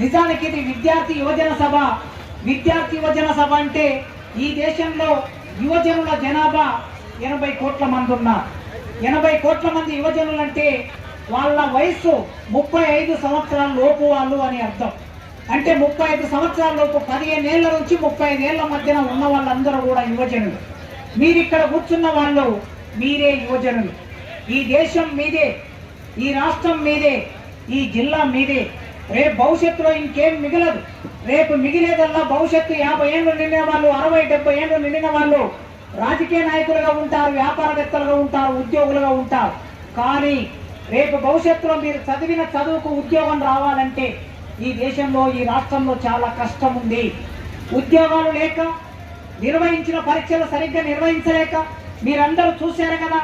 నిజానికి ఇది విద్యార్థి యువజన సభ. విద్యార్థి యువజన సభ అంటే ఈ దేశంలో యువజనుల జనాభా 80 కోట్ల మంది ఉన్నారు. 80 కోట్ల మంది యువజనులు అంటే వాళ్ళ వయసు 35 సంవత్సరాల లోపు వాళ్ళు అని అర్థం. అంటే 35 సంవత్సరాల లోపు 15 ఏళ్ల నుంచి 35 ఏళ్ల మధ్యన ఉన్న వాళ్ళందరూ కూడా యువజనులు. మీరు ఇక్కడ కూర్చున్న వాళ్ళు మీరే యువజనులు. ఈ దేశం మీదే, ఈ రాష్ట్రం మీదే, ఈ జిల్లా మీదే. రేపు భవిష్యత్తులో ఇంకేం మిగలదు. రేపు మిగిలేదల్లా భవిష్యత్తు 50 ఏళ్ళు నిండిన వాళ్ళు, 60-70 ఏళ్ళు నిండిన వాళ్ళు రాజకీయ నాయకులుగా ఉంటారు, వ్యాపారవేత్తలుగా ఉంటారు, ఉద్యోగులుగా ఉంటారు. కానీ రేపు భవిష్యత్తులో మీరు చదివిన చదువుకు ఉద్యోగం రావాలంటే ఈ దేశంలో, ఈ రాష్ట్రంలో చాలా కష్టం ఉంది. ఉద్యోగాలు లేక, నిర్వహించిన పరీక్షలు సరిగ్గా నిర్వహించలేక మీరందరూ చూశారు కదా.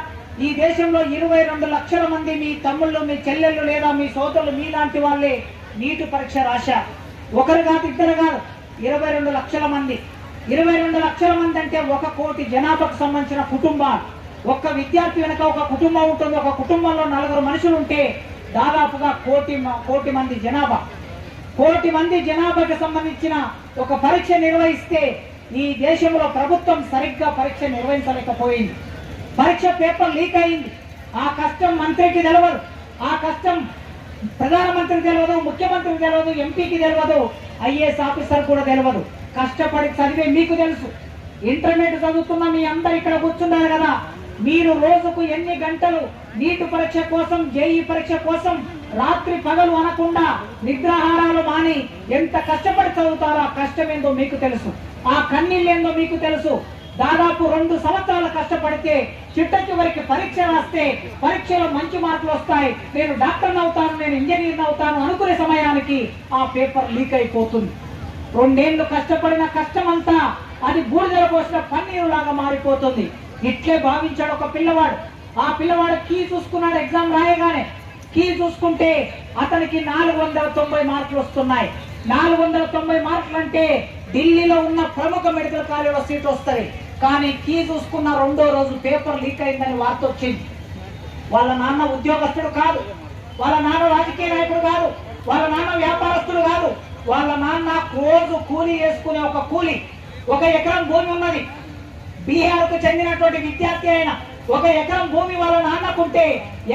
ఈ దేశంలో 22 లక్షల మంది మీ తమ్ముళ్ళు, మీ చెల్లెళ్ళు లేదా మీ సోదరులు మీలాంటి వాళ్ళే నీట్ పరీక్ష రాశారు. ఒకరు కాదు, ఇద్దరు కాదు, 22 లక్షల మంది. 22 లక్షల మంది అంటే 1 కోటి జనాభాకు సంబంధించిన కుటుంబాలు. ఒక్క విద్యార్థి వెనక ఒక కుటుంబం ఉంటుంది. ఒక కుటుంబంలో 4 మనుషులు ఉంటే దాదాపుగా కోటి మంది జనాభా. కోటి మంది జనాభాకు సంబంధించిన ఒక పరీక్ష నిర్వహిస్తే ఈ దేశంలో ప్రభుత్వం సరిగ్గా పరీక్ష నిర్వహించలేకపోయింది. పరీక్ష పేపర్ లీక్ అయింది. ఆ కష్టం మంత్రికి తెలియదు, ఆ కష్టం ప్రధానమంత్రికి తెలియదు, ముఖ్యమంత్రికి తెలియదు, ఎంపీకి తెలియదు, ఐఏఎస్ ఆఫీసర్ కూడా తెలియదు. కష్టపడి చదివే మీకు తెలుసు. ఇంటర్మీడియట్ చదువుతున్న మీ అందరు ఇక్కడ కూర్చున్నారు కదా. మీరు రోజుకు ఎన్ని గంటలు నీట్ పరీక్ష కోసం, జేఈ పరీక్ష కోసం రాత్రి పగలు అనకుండా నిద్రాహారాలు మాని ఎంత కష్టపడి చదువుతారో ఆ కష్టం ఏందో మీకు తెలుసు, ఆ కన్నీళ్ళేందో మీకు తెలుసు. దాదాపు 2 సంవత్సరాలు కష్టపడితే చిట్ట చివరికి పరీక్ష రాస్తే పరీక్షలో మంచి మార్కులు వస్తాయి, నేను డాక్టర్ని అవుతాను, నేను ఇంజనీర్ని అవుతాను అనుకునే సమయానికి ఆ పేపర్ లీక్ అయిపోతుంది. 2 ఏళ్ళు కష్టపడిన కష్టమంతా అది బూడిదల పోసిన పన్నీరులాగా మారిపోతుంది. ఇట్లే భావించాడు ఒక పిల్లవాడు. ఆ పిల్లవాడు కీ చూసుకున్నాడు. ఎగ్జామ్ రాయగానే కీ చూసుకుంటే అతనికి 490 మార్కులు వస్తున్నాయి. 490 మార్కులు అంటే ఢిల్లీలో ఉన్న ప్రముఖ మెడికల్ కాలేజీలో సీట్ వస్తుంది. కానీ కీ చూసుకున్న 2వ రోజు పేపర్ లీక్ అయిందని వార్త వచ్చింది. వాళ్ళ నాన్న ఉద్యోగస్తుడు కాదు, వాళ్ళ నాన్న రాజకీయ నాయకుడు కాదు, వాళ్ళ నాన్న వ్యాపారస్తుడు కాదు. వాళ్ళ నాన్న రోజు కూలీ చేసుకునే ఒక కూలీ. 1 ఎకరం భూమి ఉన్నది. బీహార్కు చెందినటువంటి విద్యార్థి అయిన 1 ఎకరం భూమి వాళ్ళ నాన్నకుంటే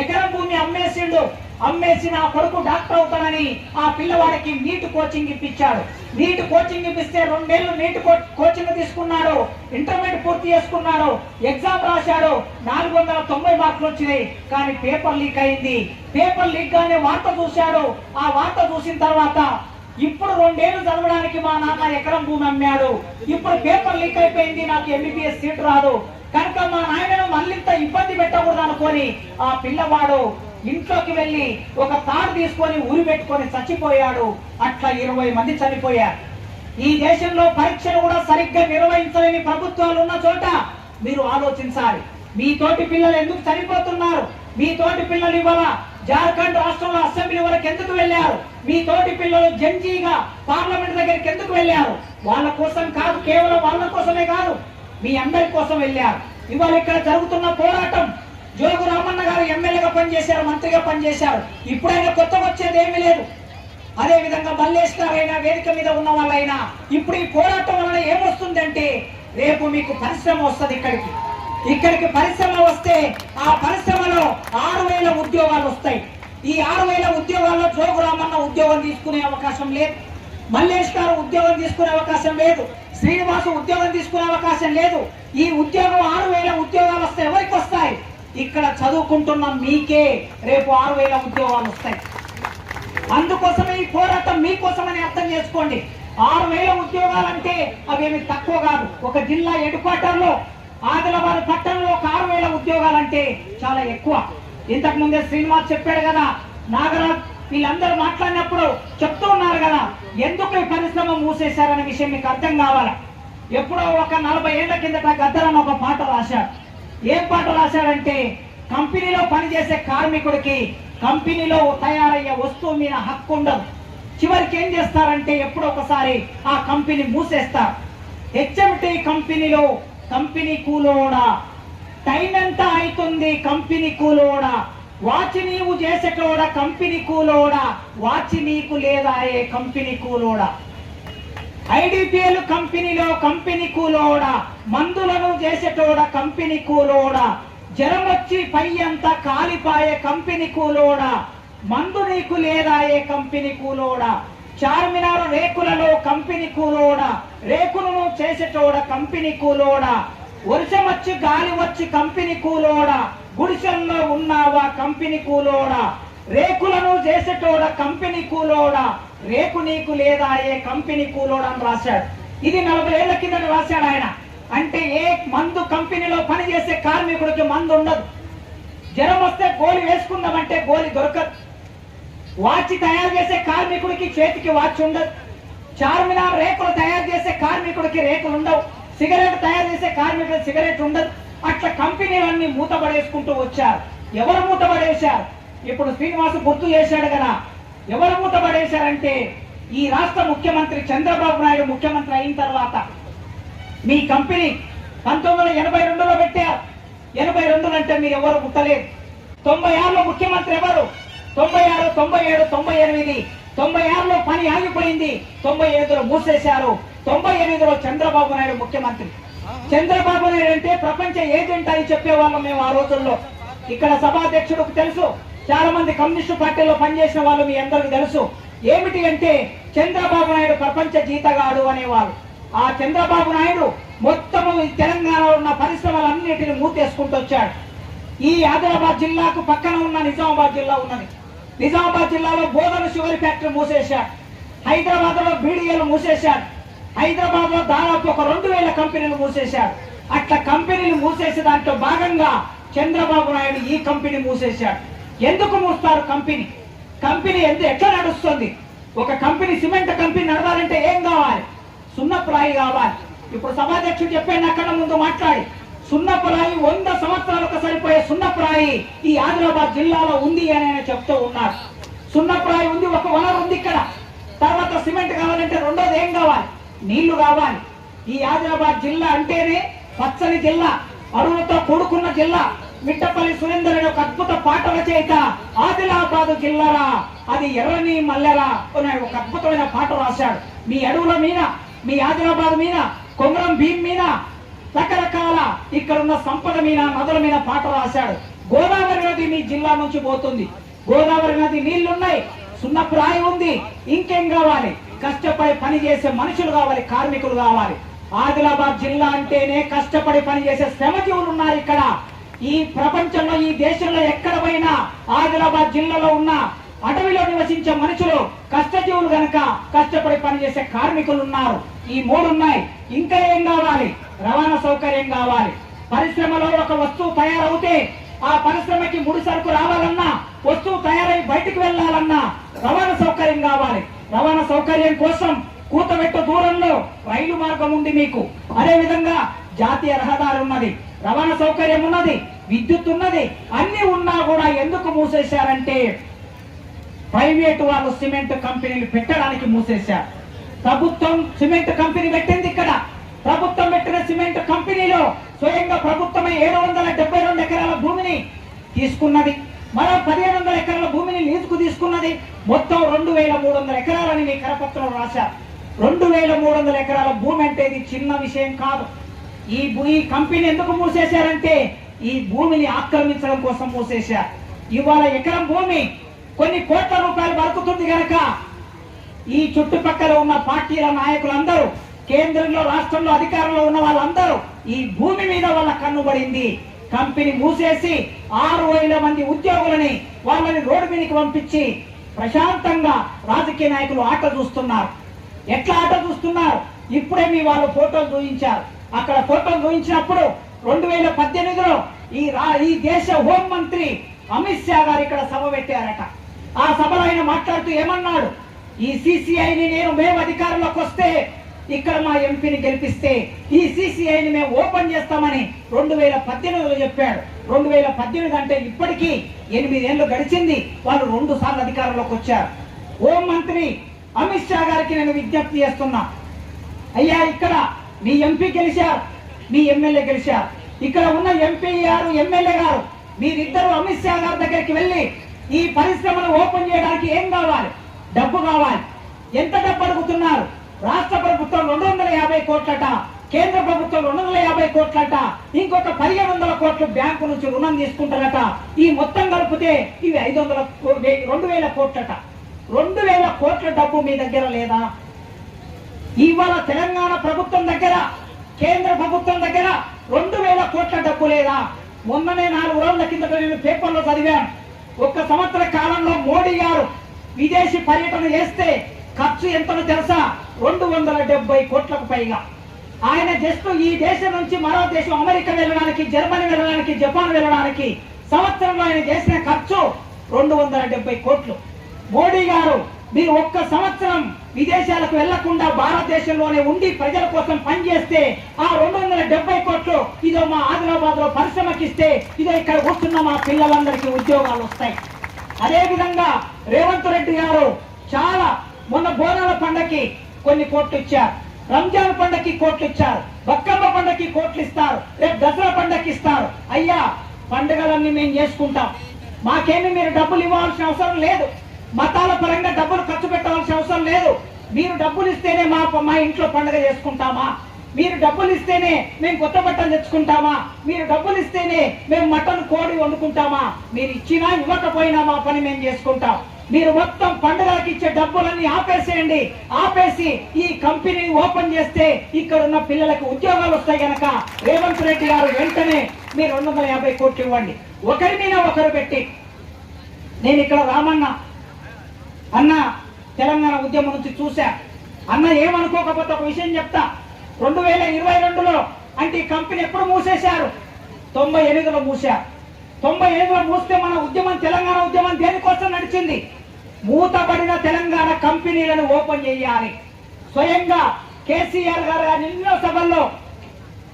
ఎకరం భూమి అమ్మేసిండు. అమ్మేసి నా కొడుకు డాక్టర్ అవుతానని ఆ పిల్లవాడికి నీట్ కోచింగ్ ఇప్పించాడు. నీట్ కోచింగ్ ఇప్పిస్తే 2 ఏళ్ళు నీట్ కోచింగ్ తీసుకున్నాడు. ఇంటర్మీడియట్ పూర్తి చేసుకున్నాడు. ఎగ్జామ్ రాశాడు. 490 మార్కులు వచ్చినాయి. కానీ పేపర్ లీక్ అయింది. పేపర్ లీక్ గానే వార్త చూశాడు. ఆ వార్త చూసిన తర్వాత ఇప్పుడు 2 ఏళ్ళు చదవడానికి మా నాన్న ఎకరం భూమి అమ్మాడు. ఇప్పుడు పేపర్ లీక్ అయిపోయింది, నాకు ఎంబీబీఎస్ సీట్ రాదు కనుక మా నాయనను మళ్ళీంత ఇబ్బంది పెట్టకూడదు అనుకొని ఆ పిల్లవాడు ఇంట్లోకి వెళ్ళి ఒక తాడు తీసుకొని ఉరి పెట్టుకొని చచ్చిపోయాడు. అట్లా 20 మంది చనిపోయారు. ఈ దేశంలో పరీక్షలు కూడా సరిగ్గా నిర్వహించలేని ప్రభుత్వాలు ఉన్న చోట మీరు ఆలోచించాలి. మీ తోటి పిల్లలు ఎందుకు చనిపోతున్నారు? మీ తోటి పిల్లలు ఇవాళ జార్ఖండ్ రాష్ట్రంలో అసెంబ్లీ వరకు ఎందుకు వెళ్ళారు? మీ తోటి పిల్లలు జంజీగా పార్లమెంట్ దగ్గరికి ఎందుకు వెళ్ళారు? వాళ్ళ కోసం కాదు, కేవలం వాళ్ళ కోసమే కాదు, మీ అందరి కోసం వెళ్ళారు. ఇవాళ ఇక్కడ జరుగుతున్న పోరాటం, జోగు రామన్న గారు ఎమ్మెల్యేగా పనిచేశారు, మంత్రిగా పనిచేశారు. ఇప్పుడైనా కొత్తగా వచ్చేది ఏమీ లేదు. అదే విధంగా మల్లేష్ గారైనా, వేదిక మీద ఉన్న వాళ్ళైనా ఇప్పుడు ఈ పోరాటం వలన ఏమొస్తుందంటే రేపు మీకు పరిశ్రమ వస్తుంది. ఇక్కడికి పరిశ్రమ వస్తే ఆ పరిశ్రమలో 6000 ఉద్యోగాలు వస్తాయి. ఈ 6000 ఉద్యోగాల్లో జోగు రామన్న ఉద్యోగం తీసుకునే అవకాశం లేదు, మల్లేష్ గారు ఉద్యోగం తీసుకునే అవకాశం లేదు, శ్రీనివాసు ఉద్యోగం తీసుకునే అవకాశం లేదు. ఈ ఉద్యోగం 6000 ఉద్యోగాలు వస్తాయి. ఎవరికి వస్తాయి? ఇక్కడ చదువుకుంటున్న మీకే రేపు 6000 ఉద్యోగాలు వస్తాయి. అందుకోసమే ఈ పోరాటం మీకోసమని అర్థం చేసుకోండి. 6000 ఉద్యోగాలంటే అవేమి తక్కువ కాదు. ఒక జిల్లా హెడ్ క్వార్టర్ లో ఆదిలాబాద్ పట్టణంలో ఒక 6000 ఉద్యోగాలంటే చాలా ఎక్కువ. ఇంతకు ముందే శ్రీనివాస్ చెప్పాడు కదా, నాగరాజ్ వీళ్ళందరూ మాట్లాడినప్పుడు చెప్తూ ఉన్నారు కదా, ఎందుకు ఈ పరిశ్రమ మూసేశారనే విషయం మీకు అర్థం కావాలా. ఎప్పుడో ఒక 40 ఏళ్ల కిందట గద్దరన్న ఒక పాట రాశాడు. ఏం పాట రాశాడంటే, కంపెనీలో పనిచేసే కార్మికుడికి కంపెనీలో తయారయ్యే వస్తువు మీద హక్కు ఉండదు. చివరికి ఏం చేస్తారంటే ఎప్పుడో ఒకసారి ఆ కంపెనీ మూసేస్తారు. హెచ్ఎంటీ కంపెనీలో కంపెనీ కూలోడా, టైం ఎంత అవుతుంది కంపెనీ కూలోడా, వాచి నీవు చేసేటోడ కంపెనీ కూలోడా, వాచి నీకు లేదా ఏ కంపెనీ కూలోడా. ఐడిపిఎల్ కంపెనీలో కంపెనీ కూలోడా, మందులను చేసేటోడ కంపెనీ కూలోడా. జ్వరం వచ్చి పై అంతా కాలిపాయే కంపెనీ కూలోడా, మందు నీకు లేదా ఏ కంపెనీ కూలోడా. చార్మినార్ రేకులలో కంపెనీ కూలోడా, రేకులను చేసేటోడ కంపెనీ కూలోడా. వర్షం వచ్చి గాలి వచ్చి కంపెనీ కూలోడా, గుడిసెల్లో ఉన్నావా కంపెనీ కూలోడా. రేకులను చేసేటోడ కంపెనీ కూలోడా, రేకు నీకు లేదా ఏ కంపెనీ కూలోడా అని రాశాడు. ఇది 40 ఏళ్ల కింద రాశాడు ఆయన. అంటే ఏ మందు కంపెనీలో పనిచేసే కార్మికుడికి మందు ఉండదు. జ్వరం వస్తే గోలి వేసుకుందామంటే గోలి దొరకదు. వాచి తయారు చేసే కార్మికుడికి చేతికి వాచ్ ఉండదు. చార్మినార్ రేకులు తయారు చేసే కార్మికుడికి రేకులు ఉండవు. సిగరెట్ తయారు చేసే కార్మికుడికి సిగరెట్ ఉండదు. అట్లా కంపెనీలన్నీ మూతపడేసుకుంటూ వచ్చారు. ఎవరు మూతపడేశారు? ఇప్పుడు శ్రీనివాసు గుర్తు చేశాడు కదా. ఎవరు మూతపడేశారంటే ఈ రాష్ట్ర ముఖ్యమంత్రి చంద్రబాబు నాయుడు ముఖ్యమంత్రి అయిన తర్వాత మీ కంపెనీ 1982లో పెట్టారు. 82 అంటే మీరు ఎవరు ముట్టలేదు. 96లో ముఖ్యమంత్రి ఎవరు? 96, 97, 98. 96లో పని ఆగిపోయింది. 95లో మూసేశారు. 98లో చంద్రబాబు నాయుడు ముఖ్యమంత్రి. చంద్రబాబు నాయుడు అంటే ప్రపంచ ఏజెంట్ అని చెప్పేవాళ్ళం మేము ఆ రోజుల్లో. ఇక్కడ సభాధ్యక్షుడికి తెలుసు, చాలా మంది కమ్యూనిస్టు పార్టీలో పనిచేసిన వాళ్ళు మీ అందరికీ తెలుసు. ఏమిటి అంటే చంద్రబాబు నాయుడు ప్రపంచ జీతగాడు అనేవాళ్ళు. ఆ చంద్రబాబు నాయుడు మొత్తము తెలంగాణలో ఉన్న పరిశ్రమలన్నిటిని మూతేసుకుంటూ వచ్చాడు. ఈ ఆదిలాబాద్ జిల్లాకు పక్కన ఉన్న నిజామాబాద్ జిల్లా ఉన్నది. నిజామాబాద్ జిల్లాలో బోధన షుగర్ ఫ్యాక్టరీ మూసేశాడు. హైదరాబాద్ లో బీడీఎల్ మూసేశాడు. హైదరాబాద్ లో దాదాపు ఒక 2000 కంపెనీలు మూసేశాడు. అట్లా కంపెనీలు మూసేసే దాంట్లో భాగంగా చంద్రబాబు నాయుడు ఈ కంపెనీ మూసేశాడు. ఎందుకు మూస్తారు కంపెనీ? కంపెనీ ఎట్లా నడుస్తుంది? ఒక కంపెనీ సిమెంట్ కంపెనీ నడవాలంటే ఏం కావాలి? సున్నపురాయి కావాలి. ఇప్పుడు సభాధ్యక్షుడు చెప్పాను అక్కడ ముందు మాట్లాడి, సున్నపురాయి 100 సంవత్సరాలకు సరిపోయే సున్నపురాయి ఈ ఆదిలాబాద్ జిల్లాలో ఉంది అని ఆయన చెప్తూ ఉన్నారు. సున్నపురాయి ఉంది, ఒక వనరు ఉంది ఇక్కడ. తర్వాత సిమెంట్ కావాలంటే రెండోది ఏం కావాలి? నీళ్లు కావాలి. ఈ ఆదిలాబాద్ జిల్లా అంటేనే పచ్చని జిల్లా, అడవులతో కూడుకున్న జిల్లా. మిట్టపల్లి సురేందర్ అనే ఒక అద్భుత పాట రచయిత ఆదిలాబాద్ జిల్లారా అది ఎర్రని మల్లెరా అనే ఒక అద్భుతమైన పాట రాశాడు. మీ అడవుల మీద, మీ ఆదిలాబాద్ మీద, కొమరం భీం మీద, రకరకాల ఇక్కడున్న సంపద మీద, నదుల మీద పాట రాశాడు. గోదావరి నది మీ జిల్లా నుంచి పోతుంది. గోదావరి నది నీళ్లున్నాయి, సున్నపురాయి ఉంది. ఇంకేం కావాలి? కష్టపడి పని చేసే మనుషులు కావాలి, కార్మికులు కావాలి. ఆదిలాబాద్ జిల్లా అంటేనే కష్టపడి పనిచేసే శ్రమజీవులు ఉన్నారు ఇక్కడ. ఈ ప్రపంచంలో, ఈ దేశంలో ఎక్కడ పోయినా ఆదిలాబాద్ జిల్లాలో ఉన్న అడవిలో నివసించే మనుషులు కష్టజీవులు గనక కష్టపడి పనిచేసే కార్మికులు ఉన్నారు. ఈ 3 ఉన్నాయి. ఇంకా ఏం కావాలి? రవాణా సౌకర్యం కావాలి. పరిశ్రమలో ఒక వస్తువు తయారవుతే ఆ పరిశ్రమకి ముడి సరుకు రావాలన్నా, వస్తువు తయారై బయటికి వెళ్లాలన్నా రవాణా సౌకర్యం కావాలి. రవాణా సౌకర్యం కోసం కూతబెట్టు దూరంలో రైలు మార్గం ఉంది మీకు. అదే విధంగా జాతీయ రహదారి ఉన్నది, రవాణా సౌకర్యం ఉన్నది, విద్యుత్ ఉన్నది. అన్ని ఉన్నా కూడా ఎందుకు మూసేశారంటే ప్రైవేటు వాళ్ళు సిమెంట్ కంపెనీలు పెట్టడానికి మూసేశారు. ప్రభుత్వం సిమెంట్ కంపెనీ పెట్టింది ఇక్కడ. ప్రభుత్వం పెట్టిన సిమెంట్ కంపెనీలో స్వయంగా ప్రభుత్వమే 772 ఎకరాల భూమిని తీసుకున్నది. మరో 1500 ఎకరాల భూమిని లీజుకు తీసుకున్నది. మొత్తం 2300 ఎకరాలని మీ కరపత్రం రాశారు. 2300 ఎకరాల భూమి అంటే ఇది చిన్న విషయం కాదు. ఈ కంపెనీ ఎందుకు మూసేశారంటే ఈ భూమిని ఆక్రమించడం కోసం మూసేశారు. ఇవాళ ఎకరం భూమి కొన్ని కోట్ల రూపాయలు బతుకుతుంది కనుక ఈ చుట్టుపక్కల ఉన్న పార్టీల నాయకులందరూ, కేంద్రంలో రాష్ట్రంలో అధికారంలో ఉన్న వాళ్ళందరూ ఈ భూమి మీద వాళ్ళ కన్నుబడింది. కంపెనీ మూసేసి 6000 మంది ఉద్యోగులని వాళ్ళని రోడ్డు మీదకి పంపించి ప్రశాంతంగా రాజకీయ నాయకులు ఆట చూస్తున్నారు. ఎట్లా ఆట చూస్తున్నారు? ఇప్పుడే మీ వాళ్ళు ఫోటోలు చూపించారు. అక్కడ ఫోటోలు చూపించినప్పుడు 2018లో ఈ దేశ హోం మంత్రి అమిత్ షా గారు ఇక్కడ సభ పెట్టారట. ఆ సభలో ఆయన మాట్లాడుతూ ఏమన్నాడు? ఈ సిసిఐని మేము అధికారంలోకి వస్తే ఇక్కడ మా ఎంపీని గెలిపిస్తే ఈ సిసిఐని మేము ఓపెన్ చేస్తామని 2018లో చెప్పాడు. 2018 అంటే ఇప్పటికీ 8 ఏళ్ళు గడిచింది. వాళ్ళు 2 సార్లు అధికారంలోకి వచ్చారు. హోం మంత్రి అమిత్ షా గారికి నేను విజ్ఞప్తి చేస్తున్నా, అయ్యా ఇక్కడ మీ ఎంపీ గెలిచారు, మీ ఎమ్మెల్యే గెలిచారు. ఇక్కడ ఉన్న ఎంపీ గారు, ఎమ్మెల్యే గారు మీరిద్దరు అమిత్ షా గారి దగ్గరికి వెళ్ళి ఈ పరిశ్రమను ఓపెన్ చేయడానికి ఏం కావాలి? డబ్బు కావాలి. ఎంత డబ్బు అడుగుతున్నారు? రాష్ట్ర ప్రభుత్వం 250 కోట్లట, కేంద్ర ప్రభుత్వం 250 కోట్లట, ఇంకొక 1500 కోట్లు బ్యాంకు నుంచి రుణం తీసుకుంటారట. ఈ మొత్తం కలిపితే ఇవి 2000 కోట్లట. 2000 కోట్ల డబ్బు మీ దగ్గర లేదా? ఇవాళ తెలంగాణ ప్రభుత్వం దగ్గర, కేంద్ర ప్రభుత్వం దగ్గర 2000 కోట్ల డబ్బు లేదా? మొన్ననే 4 రోజుల కిందట నేను పేపర్లో చదివాను. 1 సంవత్సర కాలంలో మోడీ గారు విదేశీ పర్యటన చేస్తే ఖర్చు ఎంతనో తెలుసా? 270 కోట్లకు పైగా. ఆయన జస్ట్ ఈ దేశం నుంచి మరో దేశం అమెరికా వెళ్ళడానికి, జర్మనీ వెళ్ళడానికి, జపాన్ వెళ్ళడానికి సంవత్సరంలో ఆయన చేసిన ఖర్చు 270 కోట్లు. మోడీ గారు మీరు 1 సంవత్సరం విదేశాలకు వెళ్లకుండా భారతదేశంలోనే ఉండి ప్రజల కోసం పనిచేస్తే ఆ 270 కోట్లు ఇదో మా ఆదిలాబాద్ లో పరిశ్రమకి ఇస్తే ఇదో ఇక్కడ కూర్చున్న మా పిల్లలందరికీ ఉద్యోగాలు వస్తాయి. అదే విధంగా రేవంత్ రెడ్డి గారు చాలా మొన్న బోనాల పండగకి కొన్ని కోట్లు ఇచ్చారు, రంజాన్ పండగకి కోట్లు ఇచ్చారు, బక్కమ్మ పండగకి కోట్లు ఇస్తారు, రేపు దసరా పండగకి ఇస్తారు. అయ్యా పండుగలన్నీ మేము చేసుకుంటాం, మాకేమి మీరు డబ్బులు ఇవ్వాల్సిన అవసరం లేదు, మతాల పరంగా డబ్బులు ఖర్చు పెట్టవలసిన అవసరం లేదు. మీరు డబ్బులు ఇస్తేనే మా ఇంట్లో పండుగ చేసుకుంటామా? మీరు డబ్బులు ఇస్తేనే మేము కొత్త బట్టలు తెచ్చుకుంటామా? మీరు డబ్బులు ఇస్తేనే మేము మటన్ కోడి వండుకుంటామా? మీరు ఇచ్చినా ఇవ్వకపోయినా మా పని మేము చేసుకుంటాం. మీరు మొత్తం పండుగలకు ఇచ్చే డబ్బులన్నీ ఆపేసేయండి. ఆపేసి ఈ కంపెనీ ఓపెన్ చేస్తే ఇక్కడ ఉన్న పిల్లలకు ఉద్యోగాలు వస్తాయి కనుక రేవంత్ రెడ్డి గారు వెంటనే మీరు 250 కోట్లు ఇవ్వండి. ఒకరి మీద ఒకరు పెట్టి. నేను ఇక్కడ రామన్న అన్న తెలంగాణ ఉద్యమం నుంచి చూశా. అన్న ఏమనుకోకపోతే ఒక విషయం చెప్తా. 2022లో అంటే ఈ కంపెనీ ఎప్పుడు మూసేశారు? 98లో మూసారు. 98లో మూస్తే మన ఉద్యమం, తెలంగాణ ఉద్యమం దేనికోసం నడిచింది? మూతబడిన తెలంగాణ కంపెనీలను ఓపెన్ చేయాలి. స్వయంగా కేసీఆర్ గారు కానీ ఎన్నో సభల్లో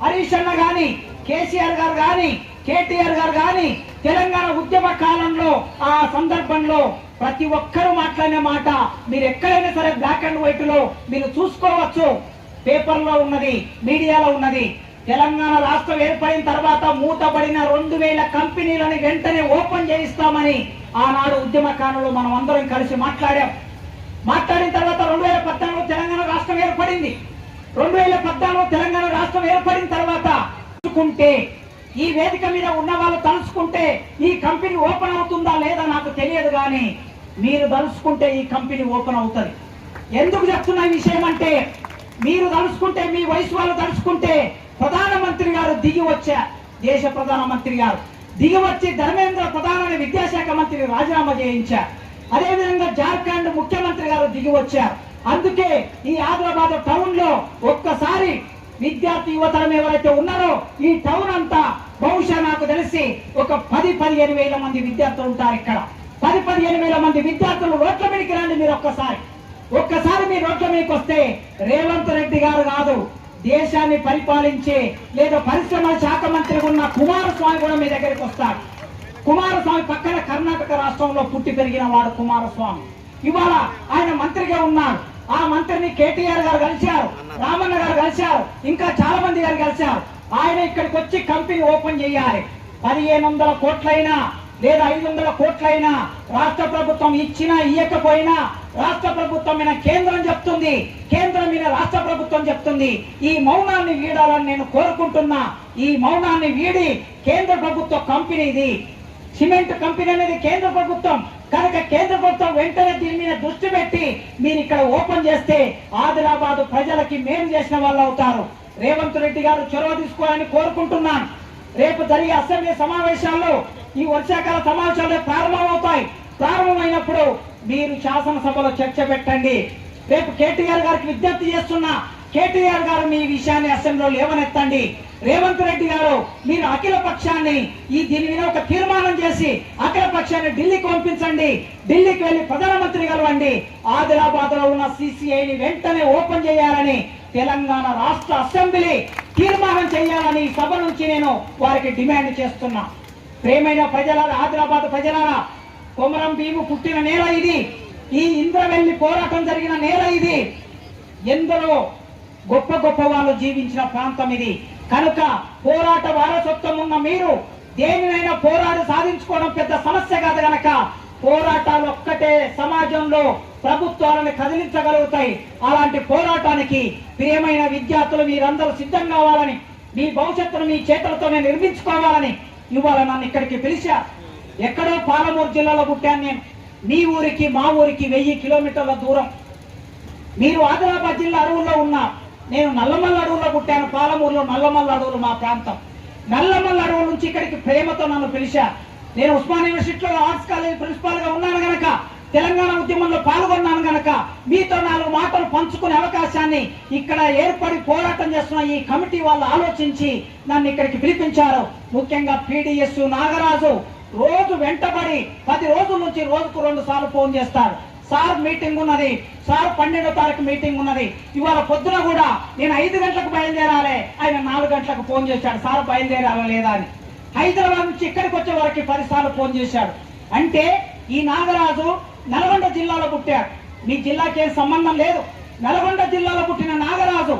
హరీష్ అన్న గాని, కేసీఆర్ గారు గాని, కేటీఆర్ గారు గాని తెలంగాణ ఉద్యమ కాలంలో ఆ సందర్భంలో ప్రతి ఒక్కరూ మాట్లాడిన మాట మీరు ఎక్కడైనా సరే బ్లాక్ అండ్ వైట్ లో మీరు చూసుకోవచ్చు. పేపర్లో ఉన్నది, మీడియాలో ఉన్నది. తెలంగాణ రాష్ట్రం ఏర్పడిన తర్వాత మూతబడిన 2000 కంపెనీలను వెంటనే ఓపెన్ చేయిస్తామని ఆనాడు ఉద్యమ కాలంలో మనం అందరం కలిసి మాట్లాడాం. మాట్లాడిన తర్వాత 2014లో తెలంగాణ రాష్ట్రం ఏర్పడింది. 2014లో తెలంగాణ రాష్ట్రం ఏర్పడిన తర్వాత తలుచుకుంటే, ఈ వేదిక మీద ఉన్న వాళ్ళు తలుచుకుంటే ఈ కంపెనీ ఓపెన్ అవుతుందా లేదా నాకు తెలియదు, కానీ మీరు తలుచుకుంటే ఈ కంపెనీ ఓపెన్ అవుతుంది. ఎందుకు చెప్తున్న ఈ విషయం అంటే, మీరు తలుచుకుంటే, మీ వయసు వాళ్ళు తలుచుకుంటే ప్రధానమంత్రి గారు దిగి వచ్చారు. దేశ ప్రధానమంత్రి గారు దిగి వచ్చి ధర్మేంద్ర ప్రధాన విద్యాశాఖ మంత్రి రాజీనామా చేయించారు. అదేవిధంగా జార్ఖండ్ ముఖ్యమంత్రి గారు దిగి వచ్చారు. అందుకే ఈ ఆదిలాబాద్ టౌన్ లో ఒక్కసారి విద్యార్థి యువతరం ఎవరైతే ఉన్నారో ఈ టౌన్ అంతా బహుశా నాకు తెలిసి ఒక 10-15 వేల మంది విద్యార్థులు ఉంటారు. ఇక్కడ 10-15 వేల మంది విద్యార్థులు రోడ్ల మీదకి రండి. మీరు ఒక్కసారి మీ రోడ్ల మీదకి వస్తే రేవంత్ రెడ్డి గారు కాదు, దేశాన్ని పరిపాలించే లేదా పరిశ్రమల శాఖ మంత్రి ఉన్న కుమారస్వామి కూడా మీ దగ్గరికి వస్తాడు. కుమారస్వామి పక్కన కర్ణాటక రాష్ట్రంలో పుట్టి పెరిగిన వాడు కుమారస్వామి. ఇవాళ ఆయన మంత్రిగా ఉన్నాడు. ఆ మంత్రిని కేటీఆర్ గారు కలిశారు, రామన్న గారు కలిశారు, ఇంకా చాలా మంది గారు కలిశారు. ఆయన ఇక్కడికి వచ్చి కంపెనీ ఓపెన్ చేయాలి. 1500 కోట్లైనా లేదా 500 కోట్లైనా రాష్ట్ర ప్రభుత్వం ఇచ్చినా ఇయ్యకపోయినా రాష్ట్ర ప్రభుత్వం మీద కేంద్రం చెప్తుంది, కేంద్రం మీద రాష్ట్ర ప్రభుత్వం చెప్తుంది. ఈ మౌనాన్ని వీడాలని నేను కోరుకుంటున్నా. ఈ మౌనాన్ని వీడి కేంద్ర ప్రభుత్వ కంపెనీది, సిమెంట్ కంపెనీ అనేది కేంద్ర ప్రభుత్వం కనుక కేంద్ర ప్రభుత్వం వెంటనే దీని మీద దృష్టి పెట్టి మీరు ఇక్కడ ఓపెన్ చేస్తే ఆదిలాబాద్ ప్రజలకి మేలు చేసిన వాళ్ళు అవుతారు. రేవంత్ రెడ్డి గారు చొరవ తీసుకోవాలని కోరుకుంటున్నాను. రేపు జరిగే అసెంబ్లీ సమావేశాల్లో ఈ వర్షాకాల సమావేశాలు ప్రారంభమవుతాయి. ప్రారంభమైనప్పుడు మీరు శాసనసభలో చర్చ పెట్టండి. రేపు కేటీఆర్ గారికి విజ్ఞప్తి చేస్తున్నా, కేటీఆర్ గారు మీ విషయాన్ని అసెంబ్లీలో లేవనెత్తండి. రేవంత్ రెడ్డి గారు మీరు అఖిల పక్షాన్ని దీని మీద ఒక తీర్మానం చేసి అఖిల పక్షాన్ని ఢిల్లీకి పంపించండి. ఢిల్లీకి వెళ్లి ప్రధానమంత్రి కలవండి. ఆదిలాబాద్ లో ఉన్న సిసిఐని వెంటనే ఓపెన్ చేయాలని తెలంగాణ రాష్ట్ర అసెంబ్లీ తీర్మానం చేయాలని సభ నుంచి నేను వారికి డిమాండ్ చేస్తున్నా. ప్రేమైన ప్రజలారా, ఆదిలాబాద్ ప్రజలారా, కొమరం భీము పుట్టిన నేల ఇది. ఈ ఇంద్రవెల్లి పోరాటం జరిగిన నేల ఇది. ఎందరో గొప్ప గొప్ప వాళ్ళు జీవించిన ప్రాంతం ఇది. కనుక పోరాట వారసత్వం ఉన్న మీరు దేనినైనా పోరాడి సాధించుకోవడం పెద్ద సమస్య కాదు గనక పోరాటాలు ఒక్కటే సమాజంలో ప్రభుత్వాలను కదిలించగలుగుతాయి. అలాంటి పోరాటానికి ప్రియమైన విద్యార్థులు మీరందరూ సిద్ధం కావాలని, మీ భవిష్యత్తును మీ చేతులతోనే నిర్మించుకోవాలని ఇవాళ నన్ను ఇక్కడికి పిలిచా. ఎక్కడో పాలమూరు జిల్లాలో పుట్టాను నేను. మీ ఊరికి మా ఊరికి 1000 కిలోమీటర్ల దూరం. మీరు ఆదిలాబాద్ జిల్లా అడవుల్లో ఉన్నా, నేను నల్లమల్ల అడవుల్లో పుట్టాను. పాలమూరులో నల్లమల్ల అడవులు మా ప్రాంతం. నల్లమల్ల అడవుల నుంచి ఇక్కడికి ప్రేమతో నన్ను పిలిచా. నేను ఉస్మానియా యూనివర్సిటీలో ఆర్ట్స్ కాలేజ్ ప్రిన్సిపాల్ గా ఉన్నాను గనక, తెలంగాణ ఉద్యమంలో పాల్గొన్నాను గనక మీతో 4 మాటలు పంచుకునే అవకాశాన్ని ఇక్కడ ఏర్పడి పోరాటం చేస్తున్న ఈ కమిటీ వాళ్ళు ఆలోచించి నన్ను ఇక్కడికి పిలిపించారు. ముఖ్యంగా PDS నాగరాజు రోజు వెంటబడి 10 రోజుల నుంచి రోజుకు 2 సార్లు ఫోన్ చేస్తారు. సార్ మీటింగ్ ఉన్నది, సార్ 12వ తారీఖు మీటింగ్ ఉన్నది. ఇవాళ పొద్దున కూడా నేను 5 గంటలకు బయలుదేరాలి, ఆయన 4 గంటలకు ఫోన్ చేశాడు, సార్ బయలుదేరాలా లేదా అని. హైదరాబాద్ నుంచి ఇక్కడికి వచ్చే వరకు 10 సార్లు ఫోన్ చేశాడు. అంటే ఈ నాగరాజు నల్గొండ జిల్లాలో పుట్టాడు. మీ జిల్లాకి ఏం సంబంధం లేదు. నల్గొండ జిల్లాలో పుట్టిన నాగరాజు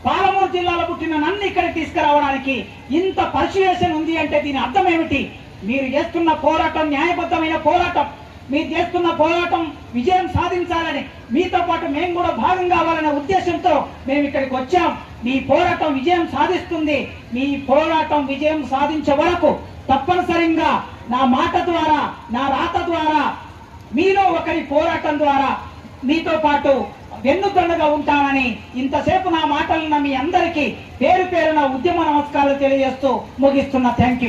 పాలమూరు జిల్లాలో పుట్టిన నన్ను ఇక్కడికి తీసుకురావడానికి ఇంత పర్సుయేషన్ ఉంది అంటే దీని అర్థం ఏమిటి? మీరు చేస్తున్న పోరాటం న్యాయబద్ధమైన పోరాటం. మీరు చేస్తున్న పోరాటం విజయం సాధించాలని, మీతో పాటు మేము కూడా భాగం కావాలనే ఉద్దేశంతో మేము ఇక్కడికి వచ్చాం. మీ పోరాటం విజయం సాధిస్తుంది. మీ పోరాటం విజయం సాధించే వరకు తప్పనిసరిగా నా మాట ద్వారా, నా రాత ద్వారా, మీలో ఒకరి పోరాటం ద్వారా మీతో పాటు వెన్నుదన్నుగా ఉంటానని ఇంతసేపు నా మాటలను మీ అందరికీ పేరు పేరున ఉద్యమ నమస్కారాలు తెలియజేస్తూ ముగిస్తున్నా. Thank you.